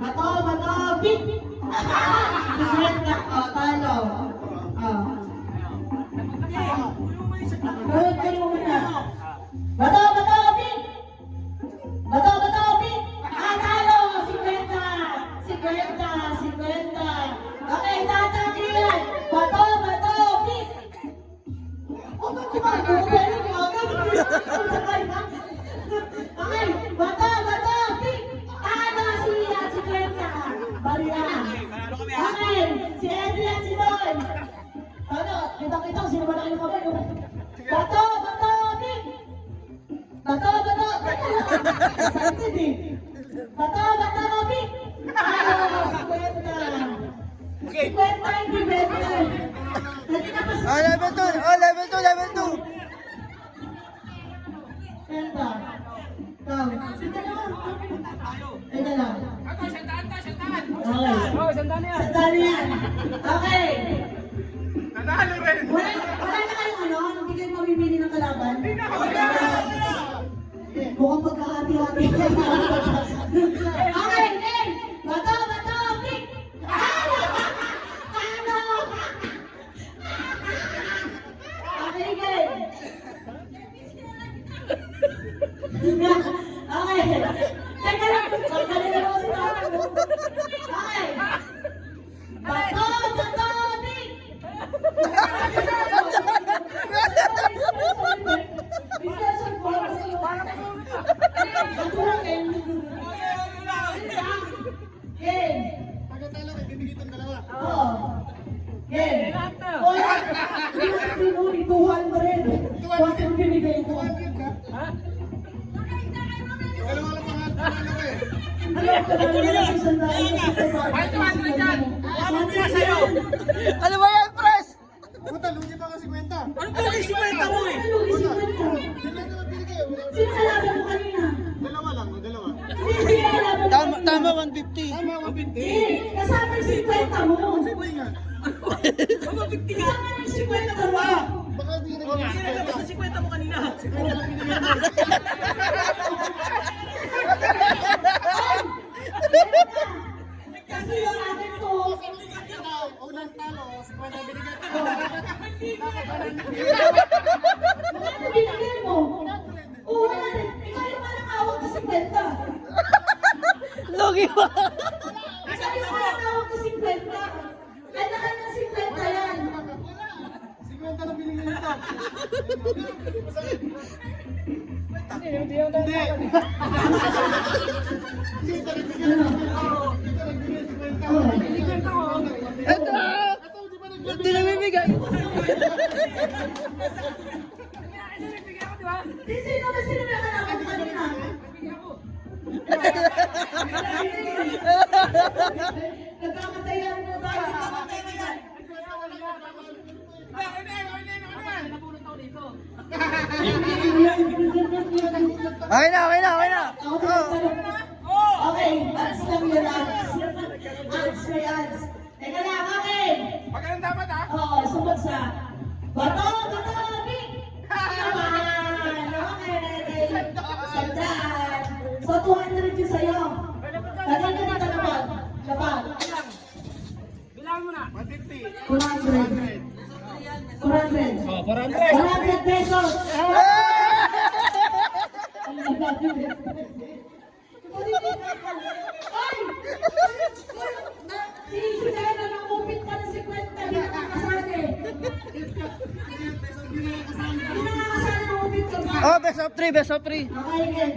Bato, bato, big! Secreta, talo. Gawin kayo muna. Bato, bato, big! Bato, bato, big! Talo! 50! 50! 50! Okay, tatakilan! Bato, bato, big! Okay, bato, bato, big! Talo si Kwenta! Bariya! Okay, si Eddie at si Don! Ano, kita-kita kung sino ba na kayo kamay? Bato, bato, big! Bato, bato, excited eh! Bato, bato, big! Talo si Kwenta! Si Kwenta hindi better! Oh, level 2! Oh, level 2! Level 2! Kwenta! Ikaw! Ito lang! Okay. Sandali yan. Okay. Nanalo rin! Wala na kayong ano? Hindi kayo mamimili ng kalaban? Mukhang pagkahati-hati. Okay, game! Bato, bato, pick! Ano? Okay, game! Okay. Teka lang. Sandali na ako si Tata. Okay. Bato, bato, pick! Discussion po. Game. Pagkatalo kayo, bibigyan dalawa. Oo. Game. Oy, inuulibuhan mo rin. Huwag kang binigay ko. 200 ka? Ha? Dalawa lang pangalan ko eh. Ano ba yan, Pres? Puta, lugi pa kasi kwenta. Ano ba yung 50 mo eh? Hindi lang naman binigay. Sino kalaban mo kanina? Dalawa lang, dalawa. Sino kalaban mo? Tama 150. Tama, 150. Kasama yung 50 mo. Sabay nga. Kasama yung 50 mo. Baka di na binigay. Basta 50 mo kanina. Kwenta lang binigay mo. Kasi yung akin to. Unang talo, si kwenta binigay ko. Ano binigay mo? Oo, ikaw yung manakawag na 50. Lugi ba? Ikaw yung manakawag na 50. Kailangan ng 50 yan. Si kwenta na binigay nito. Hindi. Hindi ito nagbigay. Ito nagbigay si kwenta. Ito! Di ba nagbigay? Hindi namimigay. Di sino na sino na kalaban mo kanina? Nagkamatayan mo tayo. Nagkamatayan. Okay na, okay na, okay na. Okay, ads lang yun, ads. Ads may ads. Teka lang, okay. Magkano dapat ha? Oo, sumunod sa bato, bato, big! Naman! Okay. Sandaan. So, 200 yun sa'yo. Kanina dito naman. Kapag. Bilangan mo na. 150. 400. 400. Oh, 400. 400 pesos. Ay! Si Sena nang kupit ka na 50, hindi nakakasali. Hindi nakakasali ng kupit ka ba? Oh, best of 3, best of 3. Okay, good.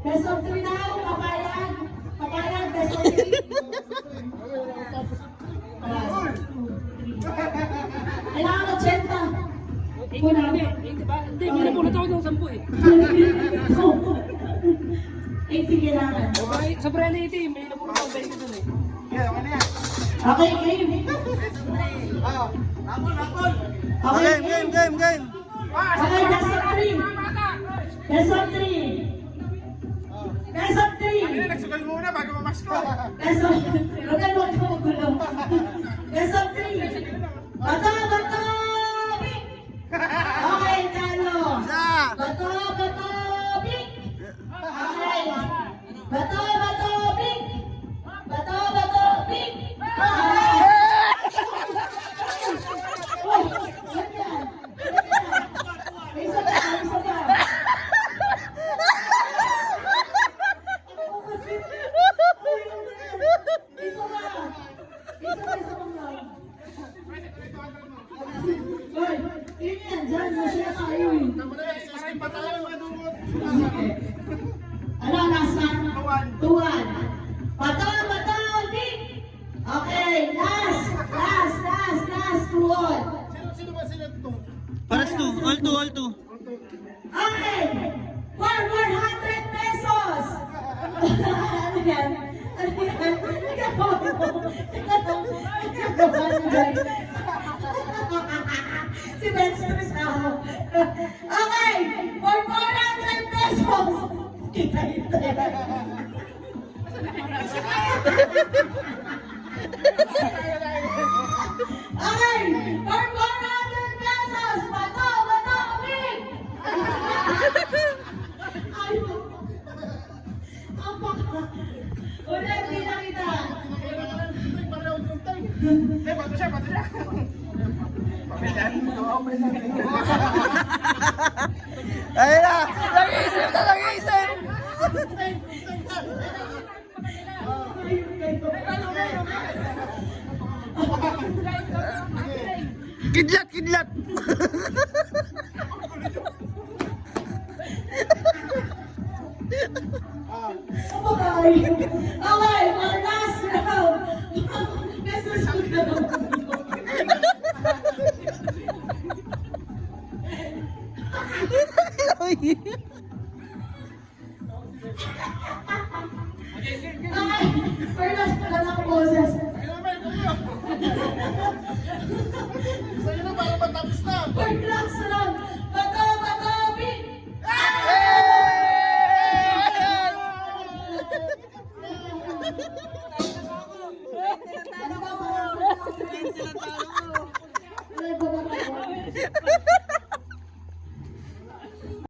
Best of 3 na ako, papayag. Papayag, best of 3. Kailangan 80. Kuna. Hindi, may napulot ako ng 10 eh. 80 kailangan. Sa brand 80, may napulot ako 20 dun eh. Yeah, okay na yan. Okay, game. Ah, napol. Okay, Game. Okay, best of 3. Best of 3. Best of 3. Nagsugal muna bago mamasko. Best of 3. Huwag ka magulo. Best of 3. Bato, bato! Okay, talo. Isa. Bato, bato, pink! Okay. Bato, bato, pink! Bato, Si Ben stress ako. Okay, for 400 pesos. Kita ito. Okay, for 400 pesos. Bato, Amig! Ay, apaka. Ulit, kita kita. Bato siya. Ayun na! Nag-iisip na, nag-iisip! Kidlat, kidlat! Okay, okay, our last round. Business round. Okay, for last pala ng boses. Sa'yo na para matapos na. For